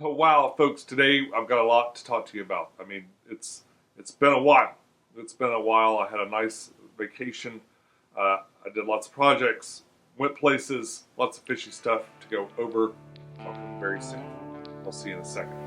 Oh, wow, folks, today I've got a lot to talk to you about. I mean, it's been a while. It's been a while. I had a nice vacation. I did lots of projects, went places, lots of fishy stuff to go over. Talking very soon. I'll see you in a second.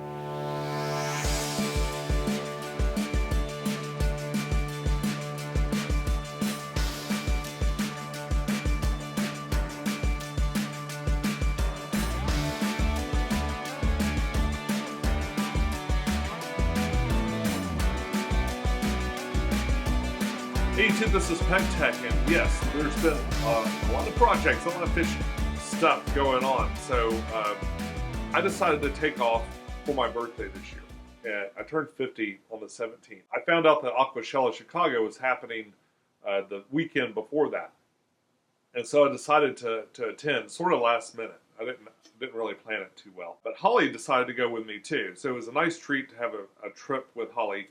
Hey YouTube, this is Pecktec, and yes, there's been a lot of projects, a lot of fish stuff going on. So I decided to take off for my birthday this year. I turned 50 on the 17th. I found out that Aquashella Chicago was happening the weekend before that, and so I decided to attend, sort of last minute. I didn't really plan it too well, but Holly decided to go with me too. So it was a nice treat to have a trip with Holly.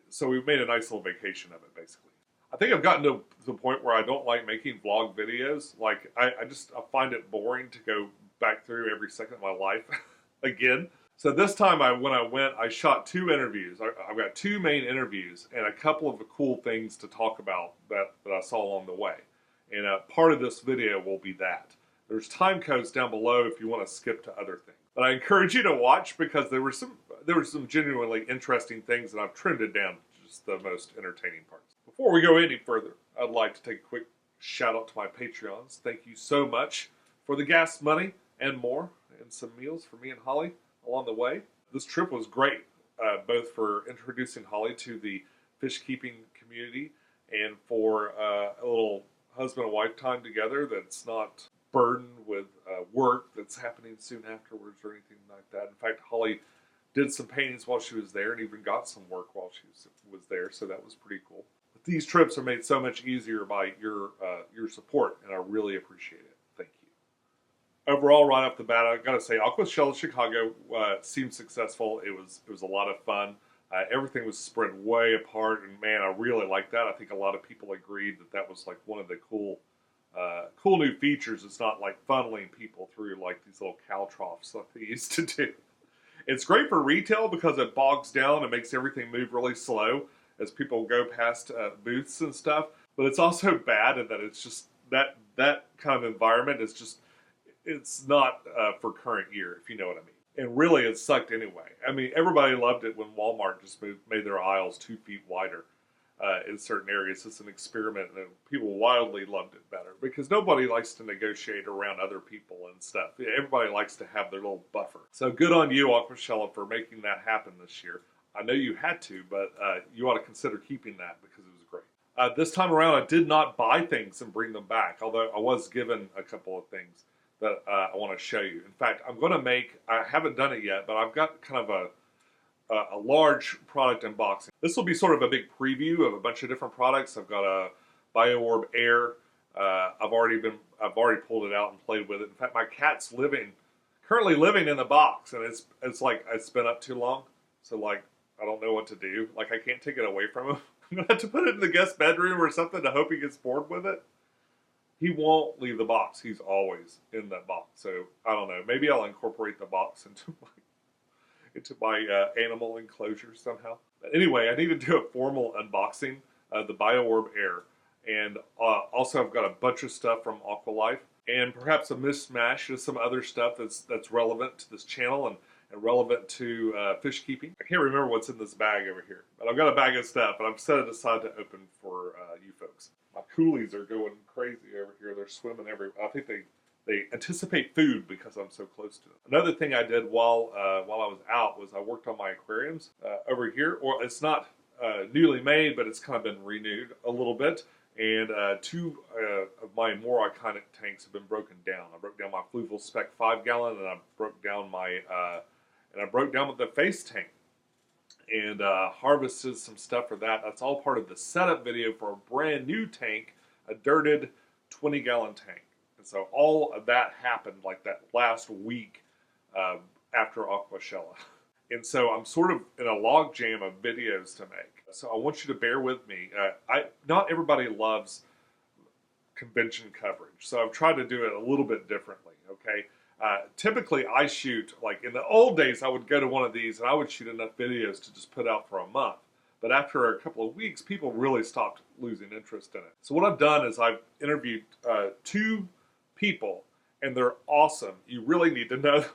So we made a nice little vacation of it, basically. I think I've gotten to the point where I don't like making vlog videos. Like, I find it boring to go back through every second of my life again. So this time when I went, I shot 2 interviews. I've got 2 main interviews and a couple of the cool things to talk about that I saw along the way. And part of this video will be that. There's time codes down below if you want to skip to other things. But I encourage you to watch because there were some genuinely interesting things, and I've trimmed it down to just the most entertaining parts. Before we go any further, I'd like to take a quick shout out to my Patreons. Thank you so much for the gas money and more, and some meals for me and Holly along the way. This trip was great, both for introducing Holly to the fish keeping community and for a little husband and wife time together that's not burdened with work that's happening soon afterwards or anything like that. In fact, Holly did some paintings while she was there and even got some work while she was there, so that was pretty cool. But these trips are made so much easier by your support, and I really appreciate it. Thank you. Overall, right off the bat, I got to say, Aquashella Chicago seemed successful. It was a lot of fun. Everything was spread way apart, and man, I really liked that. I think a lot of people agreed that was like one of the cool new features. It's not like funneling people through like these little cow troughs like they used to do. It's great for retail because it bogs down and makes everything move really slow as people go past booths and stuff. But it's also bad in that it's just that kind of environment is just, it's not for current year, if you know what I mean. And really, it sucked anyway. I mean, everybody loved it when Walmart just made their aisles 2 feet wider in certain areas. It's an experiment, and people wildly loved it better because nobody likes to negotiate around other people and stuff. Everybody likes to have their little buffer. So good on you, Aquashella, for making that happen this year. I know you had to, but you ought to consider keeping that because it was great. This time around, I did not buy things and bring them back, although I was given a couple of things that I want to show you. In fact, I'm going to I haven't done it yet, but I've got kind of a large product unboxing. This will be sort of a big preview of a bunch of different products. I've got a BioOrb Air. I've already pulled it out and played with it. In fact, my cat's currently living in the box, and it's like it's been up too long. So like I don't know what to do. Like I can't take it away from him. I'm gonna have to put it in the guest bedroom or something to hope he gets bored with it. He won't leave the box. He's always in that box. So I don't know. Maybe I'll incorporate the box into my animal enclosure somehow. But anyway, I need to do a formal unboxing of the BioOrb Air. And also I've got a bunch of stuff from Aqualife and perhaps a mishmash of some other stuff that's relevant to this channel and relevant to fish keeping. I can't remember what's in this bag over here, but I've got a bag of stuff, and I've set it aside to open for you folks. My coolies are going crazy over here. They're swimming everywhere. I think they anticipate food because I'm so close to them. Another thing I did while I was out was I worked on my aquariums over here. Or it's not newly made, but it's kind of been renewed a little bit. And 2 of my more iconic tanks have been broken down. I broke down my Fluval Spec 5-gallon, and I broke down the face tank. And harvested some stuff for that. That's all part of the setup video for a brand new tank, a dirted 20-gallon tank. And so all of that happened like that last week after Aquashella. And so I'm sort of in a log jam of videos to make. So I want you to bear with me. Not everybody loves convention coverage, so I've tried to do it a little bit differently, okay? Typically, I shoot, like in the old days, I would go to one of these and I would shoot enough videos to just put out for a month. But after a couple of weeks, people really stopped losing interest in it. So what I've done is I've interviewed 2 people, and they're awesome. You really need to know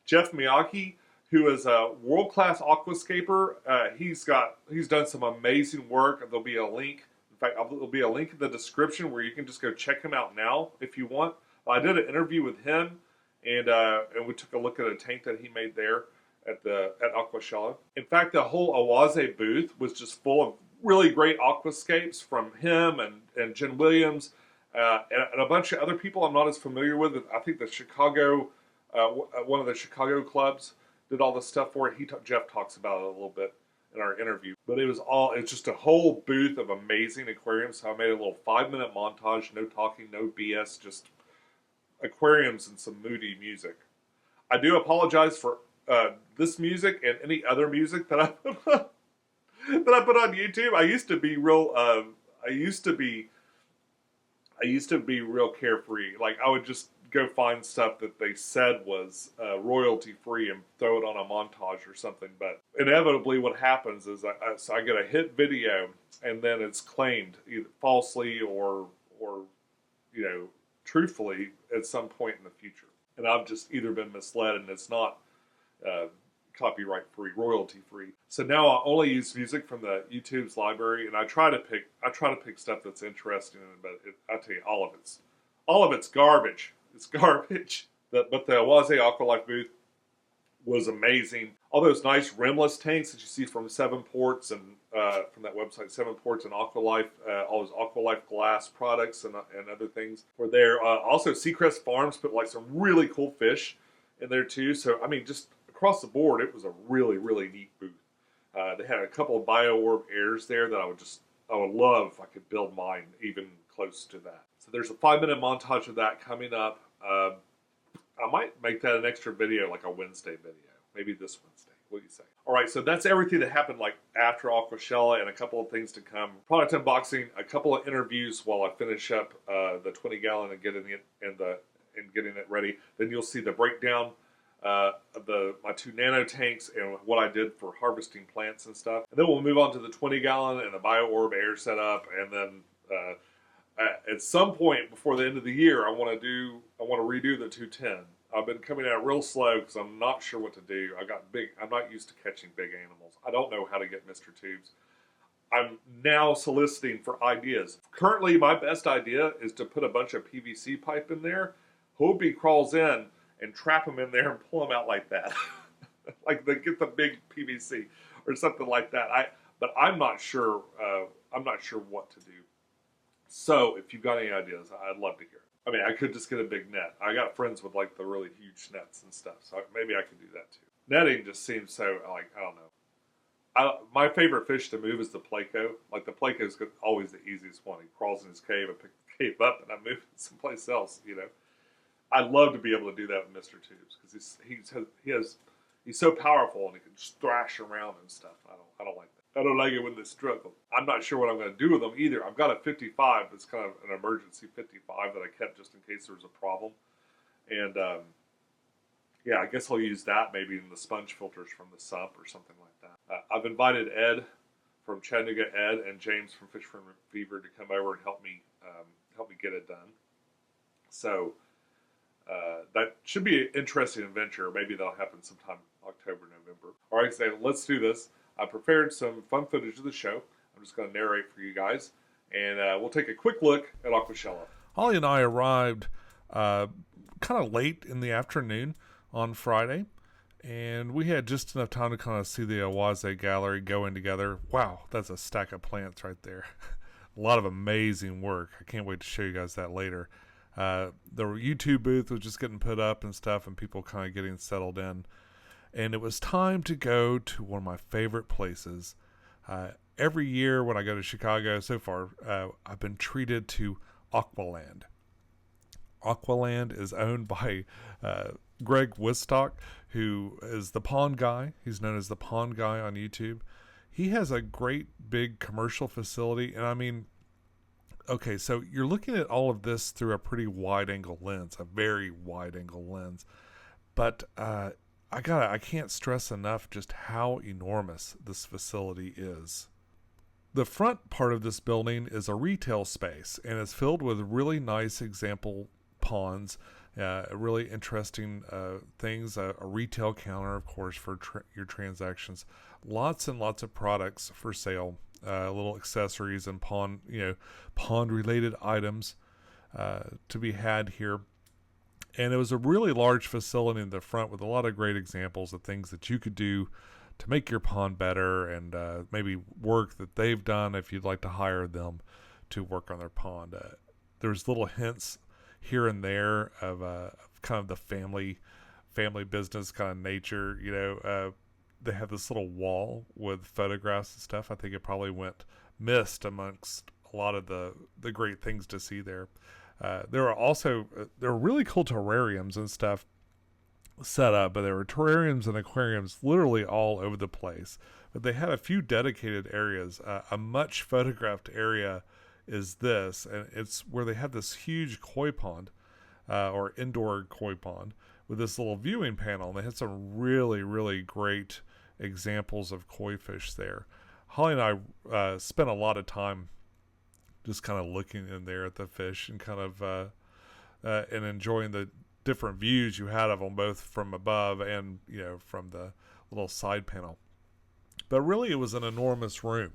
Jeff Miyake, who is a world-class aquascaper. He's done some amazing work. There'll be a link. In fact, there'll be a link in the description where you can just go check him out now if you want. I did an interview with him, and we took a look at a tank that he made there at Aquashella. In fact, the whole Oase booth was just full of really great aquascapes from him and Jen Williams and a bunch of other people I'm not as familiar with. I think the Chicago, one of the Chicago clubs did all the stuff for it. Jeff talks about it a little bit in our interview. But it's just a whole booth of amazing aquariums. So I made a little 5-minute montage, no talking, no BS, just aquariums and some moody music. I do apologize for this music and any other music that I put on YouTube. I used to be real carefree. Like I would just go find stuff that they said was royalty free and throw it on a montage or something. But inevitably, what happens is I get a hit video and then it's claimed either falsely or truthfully at some point in the future. And I've just either been misled and it's not copyright free, royalty free. So now I only use music from the YouTube's library, and I try to pick stuff that's interesting. But I tell you, all of it's garbage. It's garbage. But the Oase Aqualife booth was amazing. All those nice rimless tanks that you see from 7 Ports and from that website, 7 Ports and Aqualife, all those Aqualife glass products and other things were there. Also, Seacrest Farms put like some really cool fish in there too. So I mean, just across the board, it was a really, really neat booth. They had a couple of bio-orb airs there that I would love if I could build mine even close to that. So there's a 5-minute montage of that coming up. I might make that an extra video, like a Wednesday video. Maybe this Wednesday. What do you say? All right, so that's everything that happened like after Aquashella and a couple of things to come. Product unboxing, a couple of interviews while I finish up the 20-gallon and getting it ready. Then you'll see the breakdown of my 2 nano tanks and what I did for harvesting plants and stuff. And then we'll move on to the 20-gallon and the bio-orb air setup, and then at some point before the end of the year, I want to redo the 210. I've been coming out real slow because I'm not sure what to do. I'm not used to catching big animals. I don't know how to get Mr. Tubes. I'm now soliciting for ideas. Currently, my best idea is to put a bunch of PVC pipe in there. Hobie crawls in and trap them in there and pull them out like that. Like they get the big PVC or something like that. But I'm not sure. I'm not sure what to do. So if you've got any ideas, I'd love to hear it. I mean, I could just get a big net. I got friends with like the really huge nets and stuff, so maybe I could do that too. Netting just seems so like, I don't know. My favorite fish to move is the Pleco. Like the Pleco is always the easiest one. He crawls in his cave, I pick the cave up, and I move it someplace else. I'd love to be able to do that with Mr. Tubes because he's so powerful and he can just thrash around and stuff. I don't like that. I don't like it when they struggle. I'm not sure what I'm going to do with them either. I've got a 55. It's kind of an emergency 55 that I kept just in case there was a problem. And yeah, I guess I'll use that maybe in the sponge filters from the sump or something like that. I've invited Ed from Chattanooga, Ed, and James from Fish from Fever to come over and help me get it done. So that should be an interesting adventure. Maybe that'll happen sometime October, November. All right, so let's do this. I prepared some fun footage of the show. I'm just going to narrate for you guys, and we'll take a quick look at Aquashella. Holly and I arrived kind of late in the afternoon on Friday, and we had just enough time to kind of see the Oase gallery going together. Wow, that's a stack of plants right there. A lot of amazing work. I can't wait to show you guys that later. The YouTube booth was just getting put up and stuff, and people kind of getting settled in. And it was time to go to one of my favorite places. Every year when I go to Chicago so far, I've been treated to Aqualand. Aqualand is owned by Greg Wistock, who is the pond guy. He's known as the pond guy on YouTube. He has a great big commercial facility, and I mean, Okay, so you're looking at all of this through a pretty wide angle lens, a very wide angle lens. But I can't stress enough just how enormous this facility is. The front part of this building is a retail space, and it's filled with really nice example ponds, really interesting things, a retail counter, of course, for your transactions. Lots and lots of products for sale, little accessories and pond-related items to be had here. And it was a really large facility in the front with a lot of great examples of things that you could do to make your pond better, and maybe work that they've done if you'd like to hire them to work on their pond. There's little hints here and there of kind of the family business kind of nature. They have this little wall with photographs and stuff. I think it probably went missed amongst a lot of the great things to see there. There were really cool terrariums and stuff set up, but there were terrariums and aquariums literally all over the place. But they had a few dedicated areas. A much photographed area is this, and it's where they have this huge koi pond, or indoor koi pond, with this little viewing panel. And they had some really, really great examples of koi fish there. Holly and I spent a lot of time just kind of looking in there at the fish and kind of and enjoying the different views you had of them, both from above and from the little side panel. But really, it was an enormous room,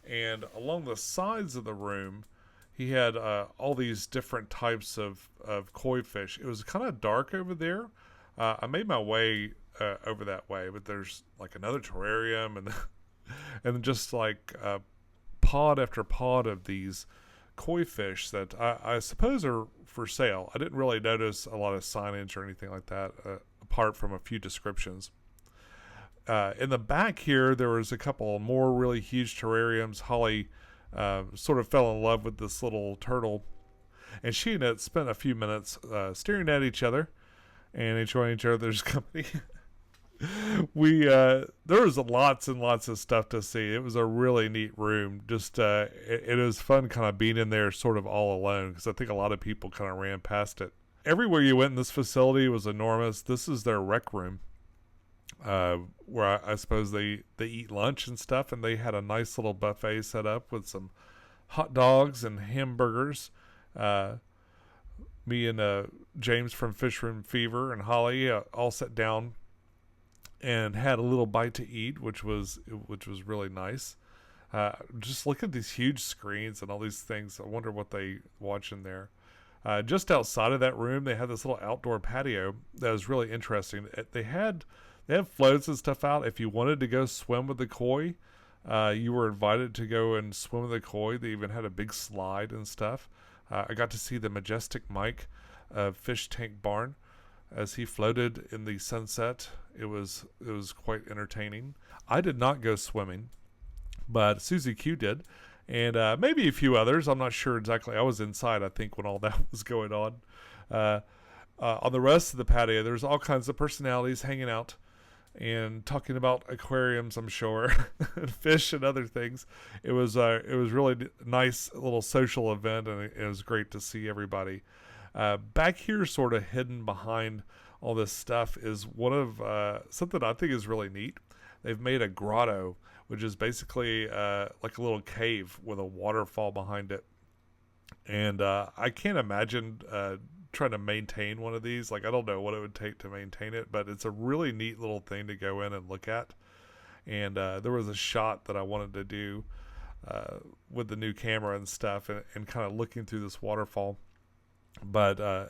and along the sides of the room, he had all these different types of koi fish. It was kind of dark over there. I made my way over that way, but there's like another terrarium and and just like pod after pod of these koi fish that I suppose are for sale. I didn't really notice a lot of signage or anything like that, apart from a few descriptions. In the back here, there was a couple more really huge terrariums. Holly sort of fell in love with this little turtle, and she and it spent a few minutes staring at each other and enjoying each other's company. There was lots and lots of stuff to see. It was a really neat room. Just it was fun kind of being in there sort of all alone, because I think a lot of people kind of ran past it. Everywhere you went in this facility was enormous. This is their rec room, where I suppose they eat lunch and stuff, and they had a nice little buffet set up with some hot dogs and hamburgers. Me and James from Fish Room Fever and Holly all sat down and had a little bite to eat, which was really nice. Just look at these huge screens and all these things. I wonder what they watch in there. Just outside of that room, they had this little outdoor patio that was really interesting. They have floats and stuff out. If you wanted to go swim with the koi, you were invited to go and swim with the koi. They even had a big slide and stuff. I got to see the majestic Mike fish tank barn as he floated in the sunset. It was quite entertaining. I did not go swimming, but Susie Q did, and maybe a few others. I'm not sure exactly. I was inside, I think, when all that was going on. On the rest of the patio, there's all kinds of personalities hanging out and talking about aquariums, I'm sure, and fish and other things. It was really nice little social event, and it was great to see everybody. Back here, sort of hidden behind all this stuff, is one of something I think is really neat. They've made a grotto, which is basically like a little cave with a waterfall behind it. And I can't imagine trying to maintain one of these. Like, I don't know what it would take to maintain it, but it's a really neat little thing to go in and look at. And there was a shot that I wanted to do with the new camera and stuff, and kind of looking through this waterfall. But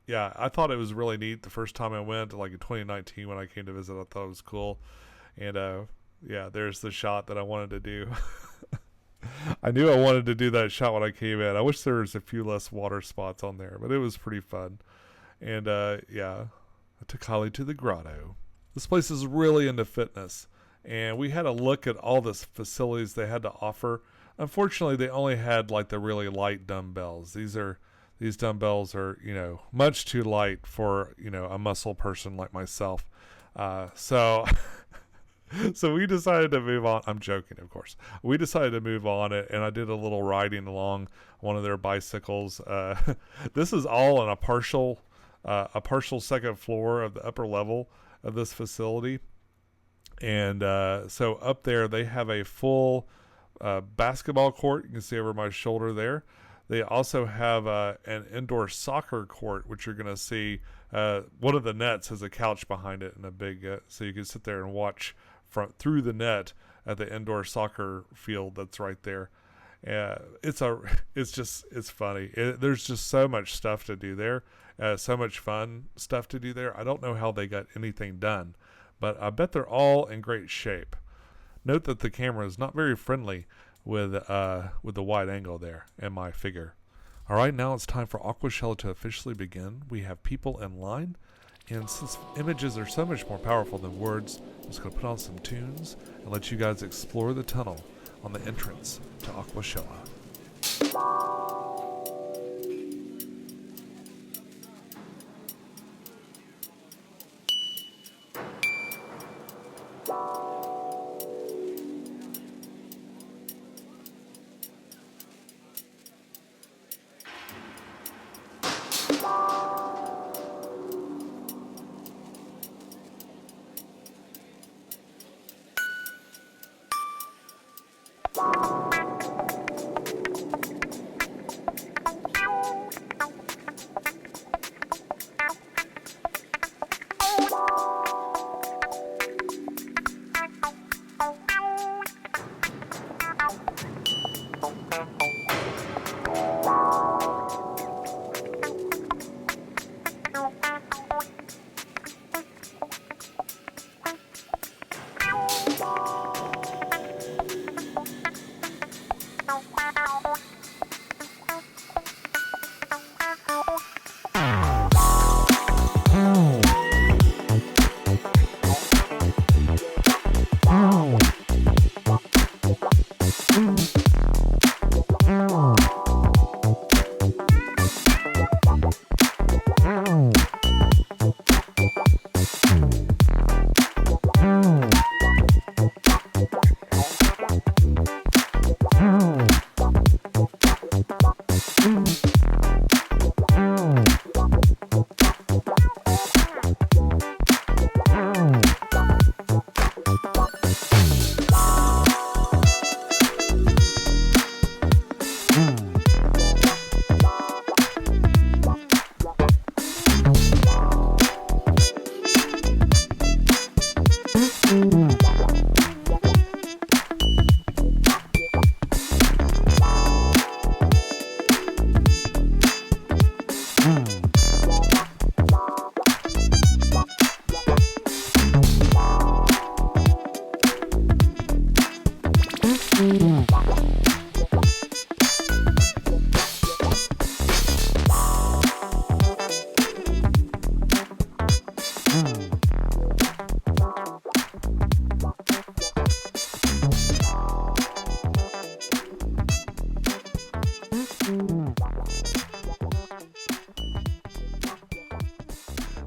yeah, I thought it was really neat the first time I went, like in 2019 when I came to visit. I thought it was cool. And yeah, there's the shot that I wanted to do. I knew I wanted to do that shot when I came in. I wish there was a few less water spots on there, but it was pretty fun. And yeah, I took Holly to the grotto. This place is really into fitness, and we had a look at all the facilities they had to offer. Unfortunately, they only had like the really light dumbbells. These dumbbells are, much too light for, a muscle person like myself. So So we decided to move on. I'm joking, of course. We decided to move on, and I did a little riding along one of their bicycles. This is all on a partial second floor of the upper level of this facility. And so up there, they have a full basketball court. You can see over my shoulder there. They also have an indoor soccer court, which you're going to see. One of the nets has a couch behind it and a big, so you can sit there and watch through the net at the indoor soccer field that's right there. It's funny. There's just so much stuff to do there, so much fun stuff to do there. I don't know how they got anything done, but I bet they're all in great shape. Note that the camera is not very friendly with the wide angle there and my figure. All right, now it's time for Aquashella to officially begin. We have people in line, and since images are so much more powerful than words, I'm just going to put on some tunes and let you guys explore the tunnel on the entrance to Aquashella.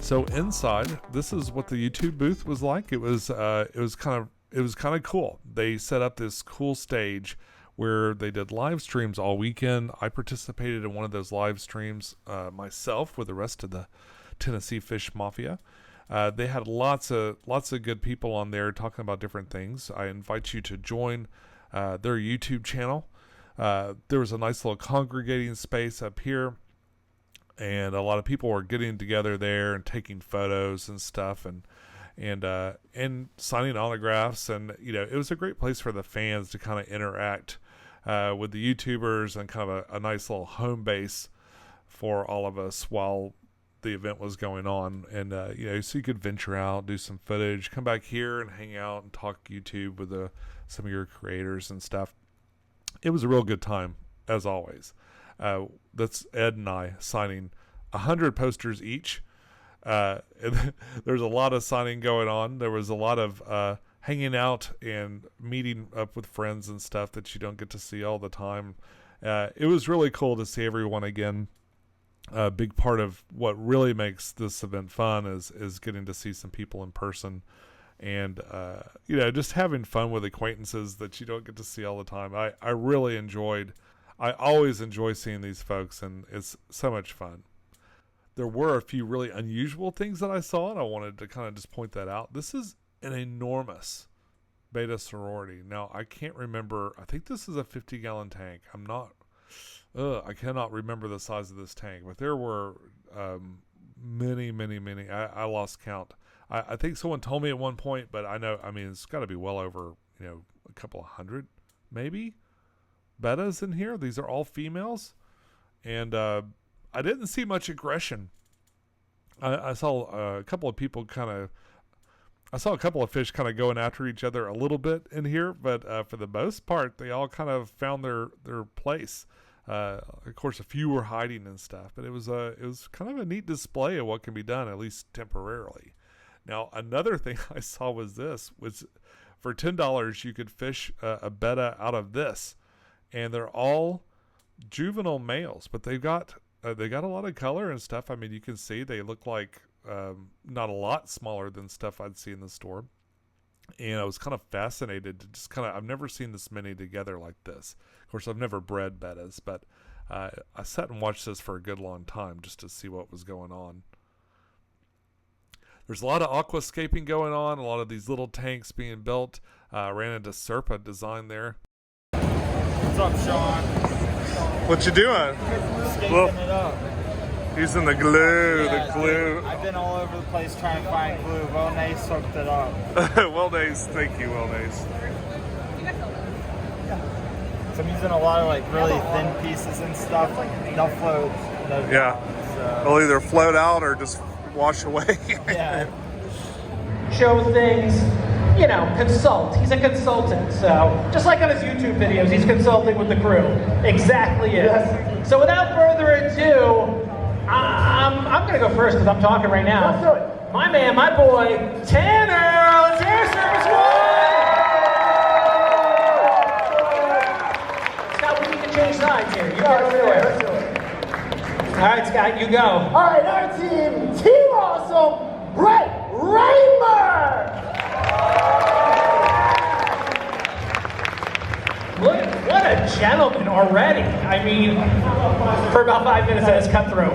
So inside, this is what the YouTube booth was like. It was kind of cool. They set up this cool stage where they did live streams all weekend. I participated in one of those live streams myself with the rest of the Tennessee Fish Mafia. They had lots of good people on there talking about different things. I invite you to join their YouTube channel. There was a nice little congregating space up here, and a lot of people were getting together there and taking photos and stuff, and signing autographs, and it was a great place for the fans to kind of interact with the YouTubers, and kind of a nice little home base for all of us while the event was going on. And so you could venture out, do some footage, come back here and hang out and talk YouTube with some of your creators and stuff. It was a real good time, as always. That's Ed and I signing 100 posters each. And there's a lot of signing going on. There was a lot of hanging out and meeting up with friends and stuff that you don't get to see all the time. It was really cool to see everyone again. A big part of what really makes this event fun is getting to see some people in person and you know, just having fun with acquaintances that you don't get to see all the time. I really enjoyed. I always enjoy seeing these folks, and it's so much fun. There were a few really unusual things that I saw, and I wanted to kind of just point that out. This is an enormous Betta sorority. Now, I can't remember. I think this is a 50-gallon tank. I cannot remember the size of this tank, but there were many. I lost count. I think someone told me at one point, but I mean, it's got to be well over, you know, a couple of hundred, maybe, Bettas in here. These are all females, and I didn't see much aggression. I saw a couple of people I saw a couple of fish kind of going after each other a little bit in here, but for the most part, they all kind of found their place. Of course, a few were hiding and stuff, but it was kind of a neat display of what can be done, at least temporarily. Now, another thing I saw was for $10 you could fish a Betta out of this, and they're all juvenile males, but they got a lot of color and stuff. I mean, you can see they look like not a lot smaller than stuff I'd see in the store. And I was kind of fascinated to just I've never seen this many together like this. Of course, I've never bred Bettas, but I sat and watched this for a good long time just to see what was going on. There's a lot of aquascaping going on, a lot of these little tanks being built. Ran into Serpa design there. What's up, Sean? What you doing? Scaping it up. Using the glue, Yeah, the glue. Dude, I've been all over the place trying to find glue. Well, Nace hooked it up. Well, Nace, thank you, Well, Nace. So I'm using a lot of like really thin pieces and stuff. They'll float. Yeah. So, They'll either float out or just wash away. yeah. Show things, you know, consult. He's a consultant, so just like on his YouTube videos, he's consulting with the crew. Exactly it. Yes. So without further ado, I'm gonna go first because I'm talking right now. Let's do it. My man, my boy, Tanner. Let's hear Service One. Scott, we need to change sides here. You get over there. Let's do it. All right, Scott, you go. All right, our Team Awesome, Brett Raymer. What a gentleman already. I mean, for about 5 minutes that has cut through.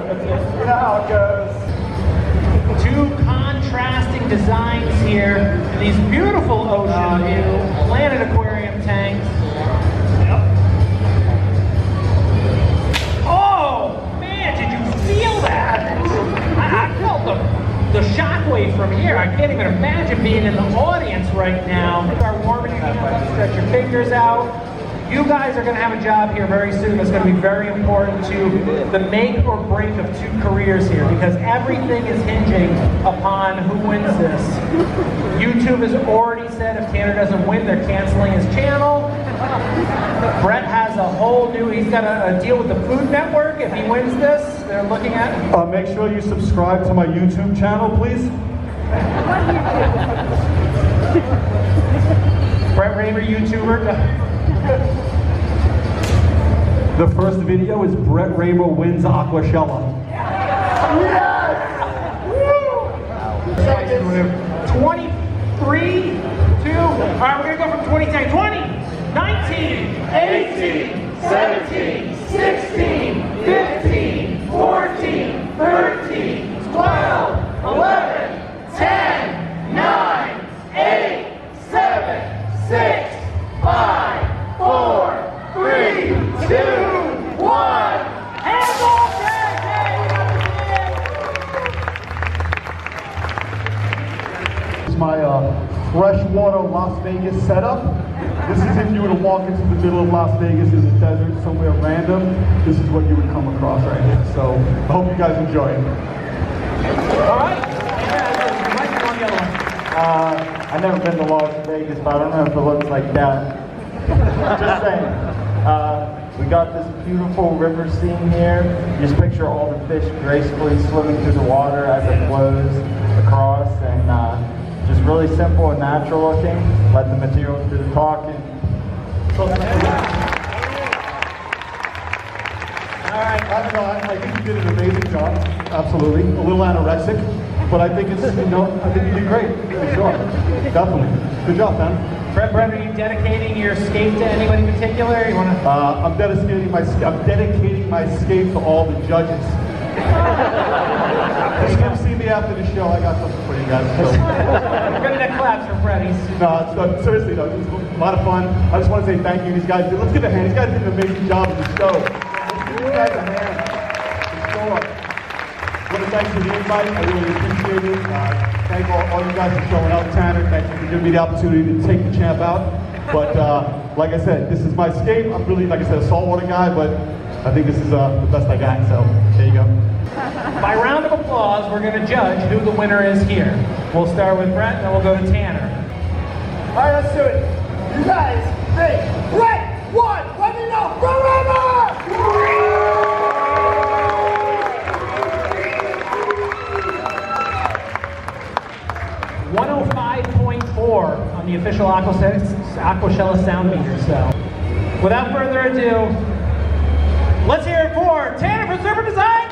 You know how it goes. Two contrasting designs here in these beautiful ocean view Planet Aquarium tanks. Oh, man, did you feel that? I felt the shockwave from here. I can't even imagine being in the audience right now. Start warming your hands up, stretch your fingers out. You guys are going to have a job here very soon that's going to be very important to the make or break of two careers here, because everything is hinging upon who wins this. YouTube has already said if Tanner doesn't win, they're canceling his channel. Brett has a whole new, he's got a deal with the Food Network. If he wins this, they're looking at... Make sure you subscribe to my YouTube channel, please. Brett Raymer, YouTuber. The first video is Brett Raymer wins Aquashella. Yes! Woo! 23, 2. All right, we're going to go from 20 to 20, 19, 18, 17, 16, 15, 14, 13, 12, 11, 10, 9, 8, 7, 6, 5, 4, 3, 2, 1. hands off, This is my freshwater Las Vegas setup. This is if you were to walk into the middle of Las Vegas in the desert somewhere random, this is what you would come across right here. So I hope you guys enjoy it. All right. I've never been to Las Vegas, but I don't know if it looks like that. Just saying. We got this beautiful river scene here. Just picture all the fish gracefully swimming through the water as it flows across, and just really simple and natural looking. Let the materials do the talking. All right. I think you did an amazing job. Absolutely. A little anorexic. But I think it's, you know, I think you did great. For sure. Definitely. Good job, man. Brett, are you dedicating your skate to anybody in particular? You want to? I'm dedicating my skate to all the judges. Just come see me after the show. I got something for you guys. So. We're gonna get claps for Brett. No, seriously though, it was a lot of fun. I just want to say thank you. These guys, let's give a hand. These guys did an amazing job in the show. Let's give these guys a hand. For sure. I want to thank you for the invite. I really appreciate it. Thank all you guys for showing up. Tanner, thank you for giving me the opportunity to take the champ out. But like I said, this is my skate. I'm really, like I said, a saltwater guy, but I think this is the best I got. So there you go. By round of applause, we're going to judge who the winner is here. We'll start with Brett, and then we'll go to Tanner. All right, let's do it. You guys, hey, Brett, one, let me know, forever! 105.4 on the official Aquashella sound meter. So, without further ado, let's hear it for Tanner from Serpa Designs.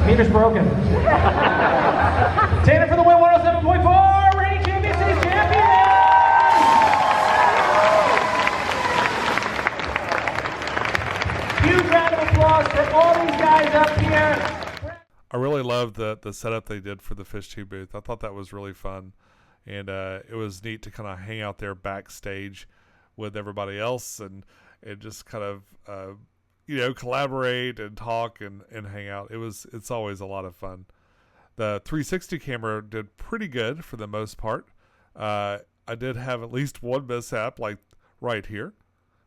Meter's broken. Tanner for the win, 107.4, reigning champion, stays champion! Huge round of applause for all these guys up here. I really loved the setup they did for the Fish Tube booth. I thought that was really fun. And it was neat to kind of hang out there backstage with everybody else and just kind of collaborate and talk and hang out. It's always a lot of fun. The 360 camera did pretty good for the most part. I did have at least one mishap, like right here,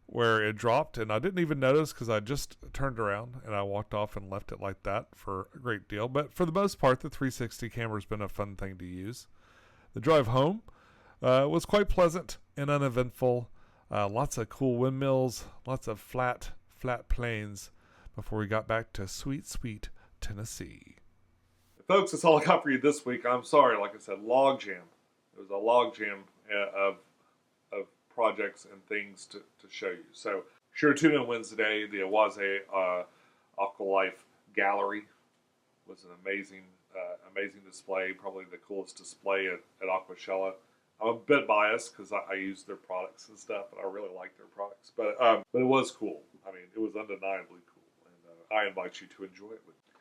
where it dropped, and I didn't even notice because I just turned around and I walked off and left it like that for a great deal. But for the most part, the 360 camera has been a fun thing to use. The drive home was quite pleasant and uneventful. Lots of cool windmills, lots of flat plains before we got back to sweet Tennessee. Folks, that's all I got for you this week. I'm sorry, like I said, logjam. It was a logjam of projects and things to show you. So sure tune in Wednesday. The Oase Aqualife Gallery was an amazing display, probably the coolest display at Aquashella. I'm a bit biased because I use their products and stuff, and I really like their products. But it was cool. I mean, it was undeniably cool, and I invite you to enjoy it with me.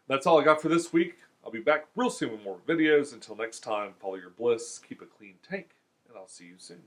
That's all I got for this week. I'll be back real soon with more videos. Until next time, follow your bliss, keep a clean tank, and I'll see you soon.